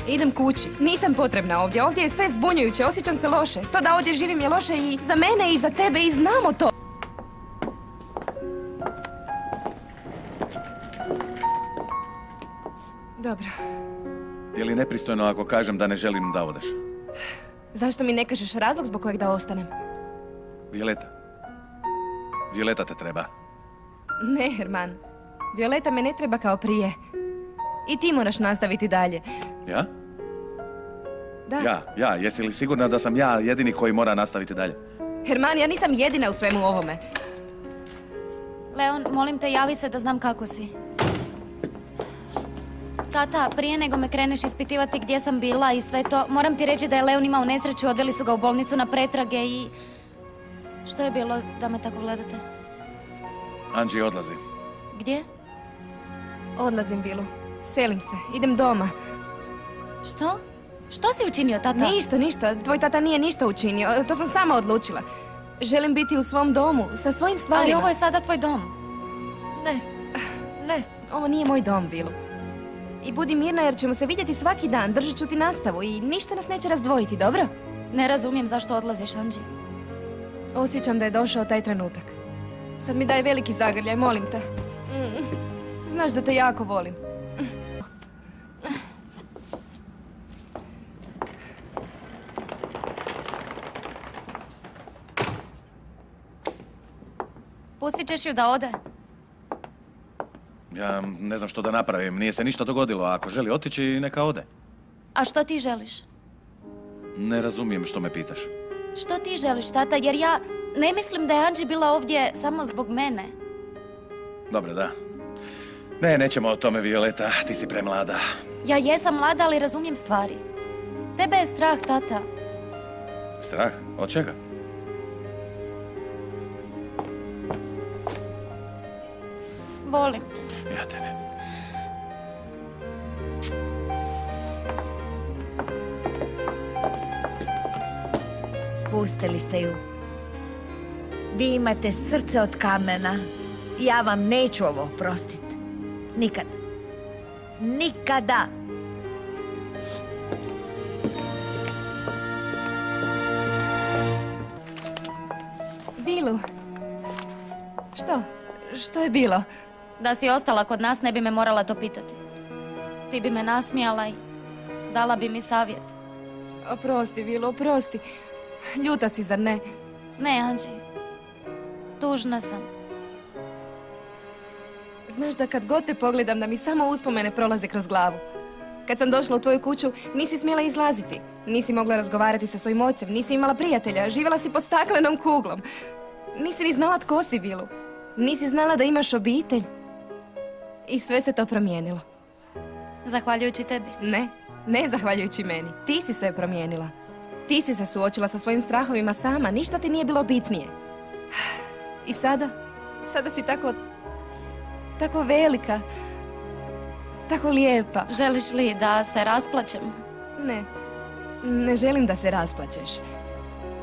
Idem kući. Nisam potrebna ovdje. Ovdje je sve zbunjujuće. Osjećam se loše. To da ovdje živim je loše i za mene i za tebe i znamo to. Dobro. Je li nepristojno ako kažem da ne želim da odeš? Zašto mi ne kažeš razlog zbog kojeg da ostanem? Violeta. Violeta te treba. Ne, Herman. Violeta me ne treba kao prije. I ti moraš nastaviti dalje. Ja? Da. Ja. Jesi li sigurna da sam ja jedini koji mora nastaviti dalje? Herman, ja nisam jedina u svemu ovome. Leon, molim te, javi se da znam kako si. Tata, prije nego me kreneš ispitivati gdje sam bila i sve to, moram ti reći da je Leon imao nesreću, odveli su ga u bolnicu na pretrage i... Što je bilo da me tako gledate? Anđi odlazi. Gdje? Odlazim, Vilu. Selim se. Idem doma. Što? Što si učinio, tata? Ništa. Tvoj tata nije ništa učinio. To sam sama odlučila. Želim biti u svom domu, sa svojim stvarima. Ali ovo je sada tvoj dom. Ne. Ovo nije moj dom, Vilu. I budi mirna jer ćemo se vidjeti svaki dan. Držat ću ti nastavu i ništa nas neće razdvojiti, dobro? Ne razumijem zašto odlaziš, Anđi. Osjećam da je došao taj trenutak. Sad mi daj veliki zagrljaj, molim te. Znaš da te jako volim. Pustit ćeš ju da ode? Ja ne znam što da napravim. Nije se ništa dogodilo. Ako želi otići, neka ode. A što ti želiš? Ne razumijem što me pitaš. Što ti želiš, tata? Jer ja ne mislim da je Anđi bila ovdje samo zbog mene. Dobro, da. Ne, nećemo o tome, Violeta. Ti si premlada. Ja jesam mlada, ali razumijem stvari. Tebe je strah, tata. Strah? Od čega? Volim te. Ja tebe. Pustili ste ju. Vi imate srce od kamena. Ja vam neću ovo oprostiti. Nikad. Nikada. Vilu. Što? Što je bilo? Da si ostala kod nas, ne bi me morala to pitati. Ti bi me nasmijala i dala bi mi savjet. Oprosti, Vilu, oprosti. Ljuta si, zar ne? Ne, Anđi. Tužna sam. Znaš da kad god te pogledam da mi samo uspomene prolaze kroz glavu. Kad sam došla u tvoju kuću, nisi smjela izlaziti. Nisi mogla razgovarati sa svojim ocem, nisi imala prijatelja, živjela si pod staklenom kuglom. Nisi ni znala tko si, Vilu. Nisi znala da imaš obitelj. I sve se to promijenilo. Zahvaljujući tebi. Ne zahvaljujući meni. Ti si sve promijenila. Ti si se suočila sa svojim strahovima sama, ništa ti nije bilo bitnije. I sada si tako velika, tako lijepa. Želiš li da se rasplačem? Ne želim da se rasplačeš.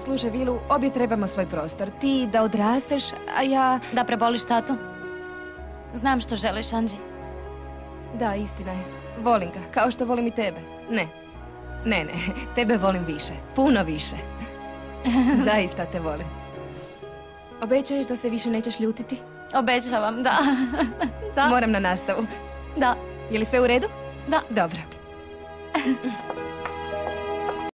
Slušaj, Vilu, obje trebamo svoj prostor. Ti da odrasteš, a ja... Da preboliš tatu? Znam što želiš, Anđi. Da, istina je. Volim ga, kao što volim i tebe. Ne, tebe volim više. Puno više. Zaista te volim. Obećaješ da se više nećeš ljutiti? Obećavam, da. Da. Moram na nastavu. Da. Je li sve u redu? Da. Dobro.